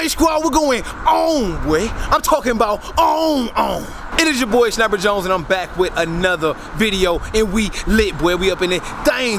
Squad, we're going on, boy. I'm talking about on. It is your boy Sniper Jones, and I'm back with another video, and we lit, boy. We up in the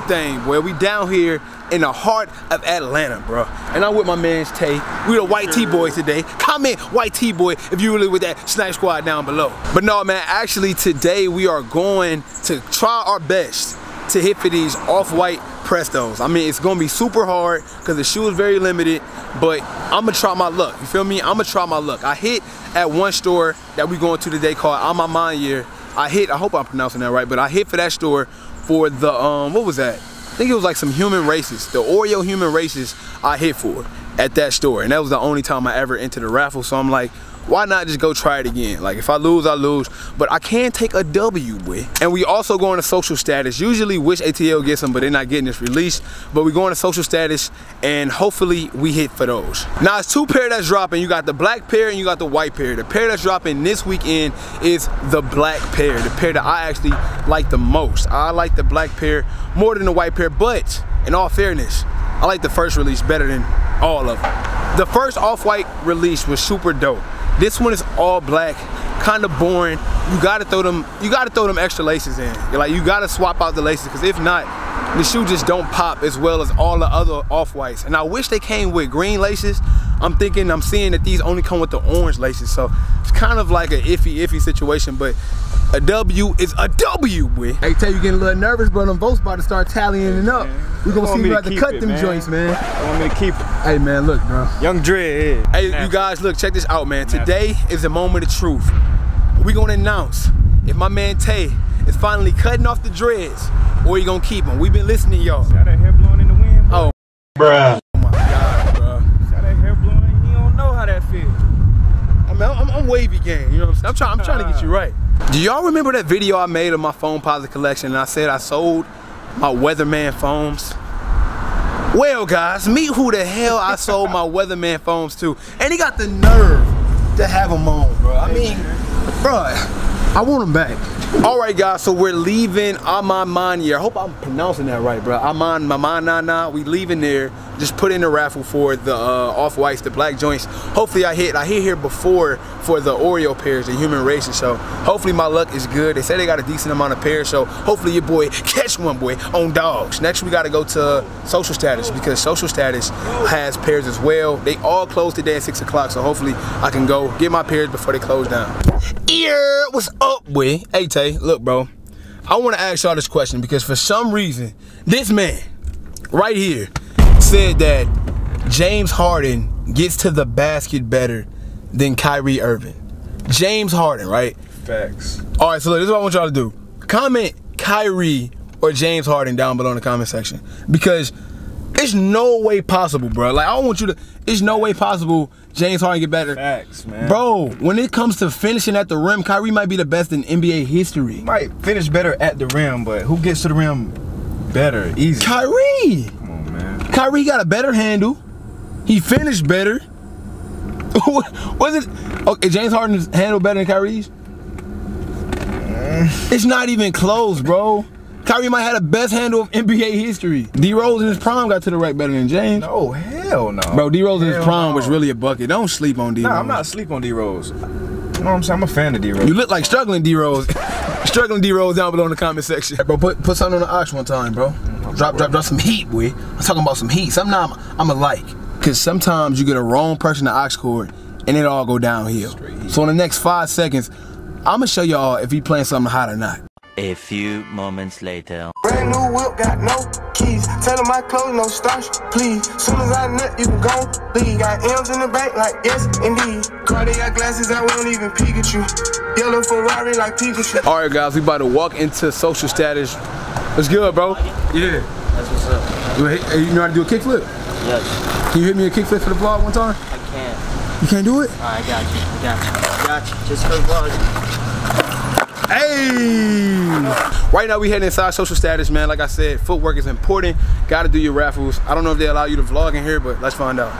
thing, boy. We down here in the heart of Atlanta, bro. And I'm with my man's Tay. We the White T Boys today. Comment White T Boy if you really with that Snipe Squad down below. But no, man, actually today we are going to try our best to hit for these off-white Prestos. I mean, it's gonna be super hard because the shoe is very limited, but I'm gonna try my luck. You feel me? I'm gonna try my luck. I hit at one store that we going to today called On My Mind Year. I hope I'm pronouncing that right, but I hit for that store for the, what was that? I think it was like some human races. The Oreo human races I hit for at that store. And that was the only time I ever entered a raffle. So I'm like, why not just go try it again? Like, if I lose, I lose. But I can take a W, boy. And we also going to social status. Usually Wish ATL gets them, but they're not getting this released. But we going to social status, and hopefully we hit for those. Now, it's two pair that's dropping. You got the black pair and you got the white pair. The pair that's dropping this weekend is the black pair. The pair that I actually like the most. I like the black pair more than the white pair. But, in all fairness, I like the first release better than all of them. The first off-white release was super dope. This one is all black, kind of boring. You gotta throw them extra laces in. Like, you gotta swap out the laces, because if not, the shoe just don't pop as well as all the other off-whites. And I wish they came with green laces. I'm seeing that these only come with the orange laces, so it's kind of like an iffy situation, but a W is a W, boy. Hey, tell you getting a little nervous, but them votes about to start tallying up. We're gonna see you have to cut them joints, man. I want me to keep it. Hey, man, look, bro. Young Dread. Hey, you guys, look, check this out, man. Today is the moment of truth. We're gonna announce if my man Tay is finally cutting off the dreads, or he gonna keep them. We've been listening to y'all. See how that hair blowing in the wind, bro? Oh, bruh. Oh my God, bro. See how that hair blowing? You don't know how that feels. I mean, I'm wavy gang, you know what I'm saying? I'm trying to get you right. Do y'all remember that video I made of my foam posit collection, and I said I sold my Weatherman foams? Well, guys, meet who the hell I sold my Weatherman foams to. And he got the nerve to have them on, bro. I mean, bro, I want them back. All right, guys, so we're leaving On My Mind Year. I hope I'm pronouncing that right, bro. We leaving there. Just put in a raffle for the off-whites, the black joints. Hopefully I hit here before for the Oreo pairs, the human races. So hopefully my luck is good. They say they got a decent amount of pairs, so hopefully your boy catch one, boy, on dogs. Next we gotta go to social status, because social status has pairs as well. They all close today at 6 o'clock, so hopefully I can go get my pairs before they close down. Yeah, what's up, boy? Hey, Tay, look, bro. I wanna ask y'all this question, because for some reason, this man right here said that James Harden gets to the basket better than Kyrie Irving. James Harden, right? Facts. All right, so look, this is what I want y'all to do. Comment Kyrie or James Harden down below in the comment section, because it's no way possible, bro. Like, I want you to, it's no way possible James Harden get better. Facts, man. Bro, when it comes to finishing at the rim, Kyrie might be the best in NBA history. He might finish better at the rim, but who gets to the rim better? Easy. Kyrie. Kyrie got a better handle. He finished better. Was it? Okay, James Harden's handle better than Kyrie's? It's not even close, bro. Kyrie might have the best handle of NBA history. D-Rose in his prime got to the rack better than James. No, hell no. Bro, D-Rose in his prime was really a bucket. Don't sleep on D-Rose. Nah, I'm not asleep on D-Rose. You know what I'm saying? I'm a fan of D-Rose. You look like struggling D-Rose. Struggling D-Rose down below in the comment section. Bro, put something on the ox one time, bro. Drop some heat, boy. I'm talking about some heat. Sometimes I'm alike. Because sometimes you get a wrong person to ox cord and it all go downhill. So in the next 5 seconds, I'm going to show y'all if he playing something hot or not. A few moments later. Brand new whip, got no keys. Tell them my clothes, no starch, please. Soon as I nut, you can go leave. Got M's in the bank, like yes, indeed. Cardiac glasses, I won't even peek at you. Yellow Ferrari, like Pikachu. All right, guys, we about to walk into social status. What's good, bro? Yeah. That's what's up. You know how to do a kickflip? Yes. Can you hit me a kickflip for the vlog one time? I can't. You can't do it? I got you. Got you. Just for vlog. Hey! Right now we heading inside social status, man. Like I said, footwork is important. Gotta do your raffles. I don't know if they allow you to vlog in here, but let's find out.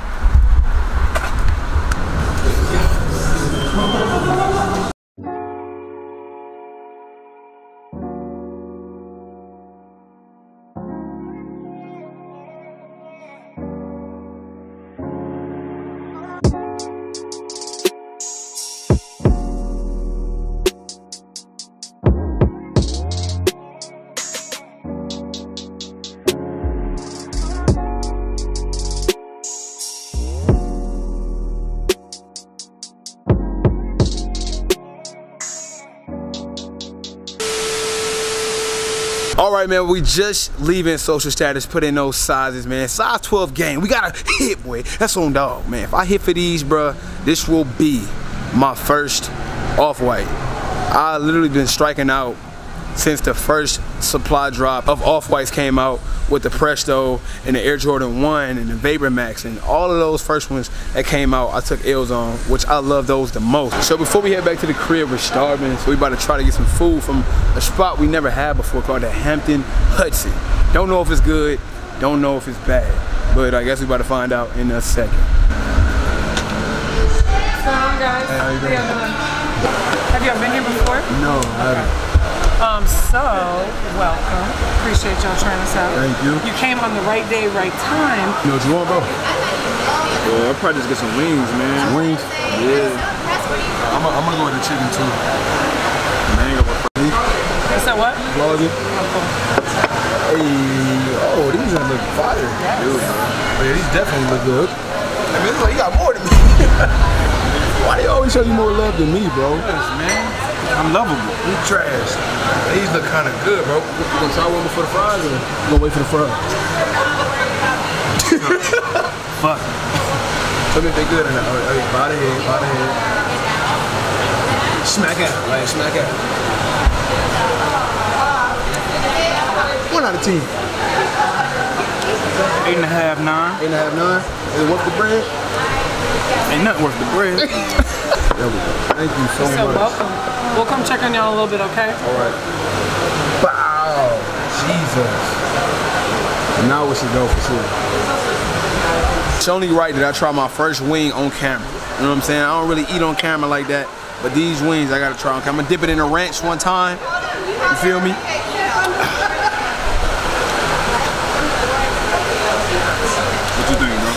All right, man, we just leaving social status, put in those sizes, man. Size 12 game, we gotta hit, boy. That's on dog, man. If I hit for these, bruh, this will be my first off-white. I literally been striking out since the first supply drop of off-whites came out with the Presto and the Air Jordan 1 and the Vapor Max, and all of those first ones that came out, I took L's on, which I love those the most. So before we head back to the crib, we're starving, so we about to try to get some food from a spot we never had before called the Hampton Hudson. Don't know if it's good, don't know if it's bad, but I guess we about to find out in a second. What's going on, guys? Hey, how you doing? Have you ever been here before? No, I haven't. So, welcome. Appreciate y'all trying us out. Thank you. You came on the right day, right time. You know what you want, bro? Yeah, I'll probably just get some wings, man. Some wings? Yeah. I'm gonna go with the chicken too. Mango with beef. So what? Vlogging. Hey, oh, these ones look fire. Dude. Oh, yeah, these definitely look good. I mean, it's like you got more than me. Why they always show you more love than me, bro? Yes, man. I'm lovable. You trash. These look kind of good, bro. You gonna try one before the fries, or you gonna wait for the fries? Fuck. Tell me if they good or not. Hey, body head, body head. Smack out, like smack out. 1 out of 10. 8.5, 9. 8.5, 9. Is it worth the bread? Ain't nothing worth the bread. There we go. Thank you so So much. welcome. We'll come check on y'all a little bit, okay? All right. Wow. Jesus. Now we should go for sure. It's only right that I try my first wing on camera. You know what I'm saying? I don't really eat on camera like that, but these wings I gotta try on camera. I'm gonna dip it in a ranch one time. You feel me? What you think, bro?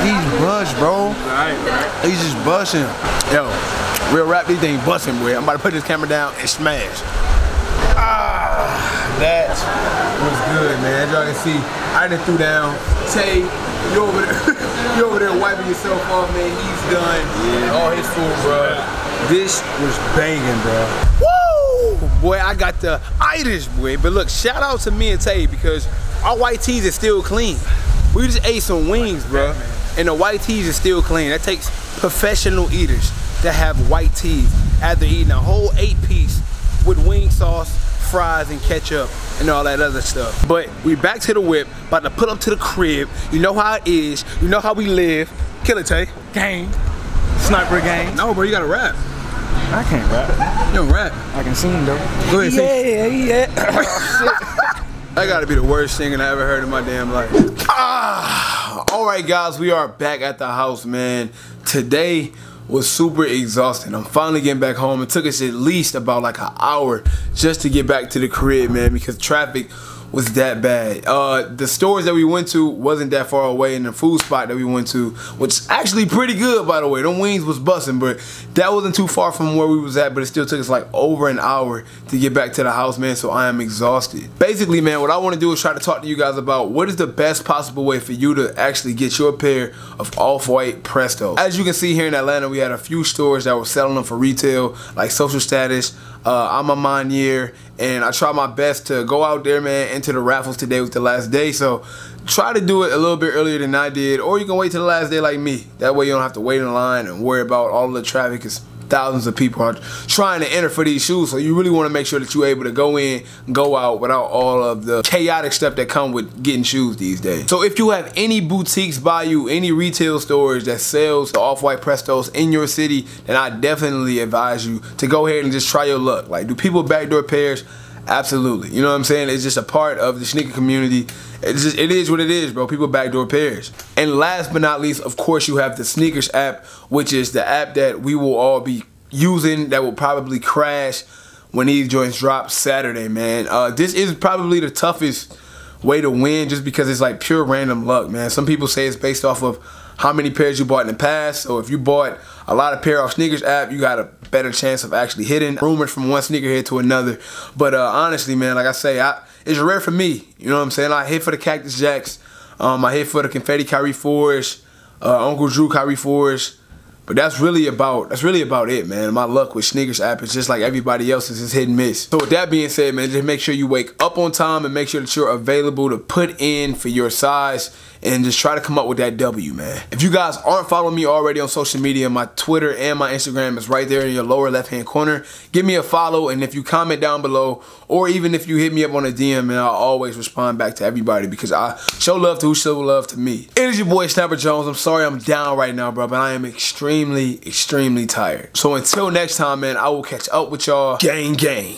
These bust, bro. Alright. These just busting. Yo, real rap, these things busting, boy. I'm about to put this camera down and smash. Ah, that was good, man. As y'all can see, I done threw down. Tay, you over there, you over there wiping yourself off, man. He's done. Yeah. All his food, bro. This was banging, bro. Woo! Boy, I got the itis, boy. But look, shout out to me and Tay because our white tees are still clean. We just ate some wings, bro. And the white tees is still clean. That takes professional eaters to have white tees after eating a whole 8-piece with wing sauce, fries, and ketchup, and all that other stuff. But we back to the whip, about to put up to the crib. You know how it is. You know how we live. Kill it, Tay. Gang. Sniper gang. No, bro, you gotta rap. I can't rap. You don't rap. I can sing, though. Go ahead, sing. Yeah. That gotta be the worst singing I ever heard in my damn life. All right, guys, we are back at the house, man. Today was super exhausting. I'm finally getting back home. It took us at least about like an hour just to get back to the crib, man, because traffic was that bad. The stores that we went to wasn't that far away, and the food spot that we went to, which is actually pretty good, by the way. Them wings was busting, but that wasn't too far from where we was at, but it still took us like over an hour to get back to the house, man, so I am exhausted. Basically, man, what I want to do is try to talk to you guys about what is the best possible way for you to actually get your pair of off-white Presto. As you can see here in Atlanta, we had a few stores that were selling them for retail, like Social Status, I'm a Monier, and I try my best to go out there, man. Into the raffles today was the last day, so try to do it a little bit earlier than I did, or you can wait till the last day like me. That way you don't have to wait in line and worry about all the traffic, because thousands of people are trying to enter for these shoes. So you really want to make sure that you're able to go in, go out without all of the chaotic stuff that come with getting shoes these days. So if you have any boutiques by you, any retail stores that sells the off-white Prestos in your city, then I definitely advise you to go ahead and just try your luck. Like, do people backdoor pairs? Absolutely. You know what I'm saying? It's just a part of the sneaker community. It is what it is, bro. People backdoor pairs. And last but not least, of course, you have the SKRS app, which is the app that we will all be using that will probably crash when these joints drop Saturday, man. This is probably the toughest way to win just because it's like pure random luck, man. Some people say it's based off of how many pairs you bought in the past. So if you bought a lot of pair off SKRS app, you got a better chance of actually hitting rumors from one sneakerhead to another. But honestly, man, like I say, it's rare for me. You know what I'm saying? I hit for the Cactus Jacks. I hit for the Confetti Kyrie 4s, Uncle Drew Kyrie 4s. But that's really about it, man. My luck with SKRS app is just like everybody else's, is hit and miss. So with that being said, man, just make sure you wake up on time and make sure that you're available to put in for your size and just try to come up with that W, man. If you guys aren't following me already on social media, my Twitter and my Instagram is right there in your lower left-hand corner. Give me a follow, and if you comment down below, or even if you hit me up on a DM, man, I'll always respond back to everybody because I show love to who show love to me. It is your boy, Snapper Jones. I'm sorry I'm down right now, bro, but I am extremely tired. So until next time, man, I will catch up with y'all. Gang, gang.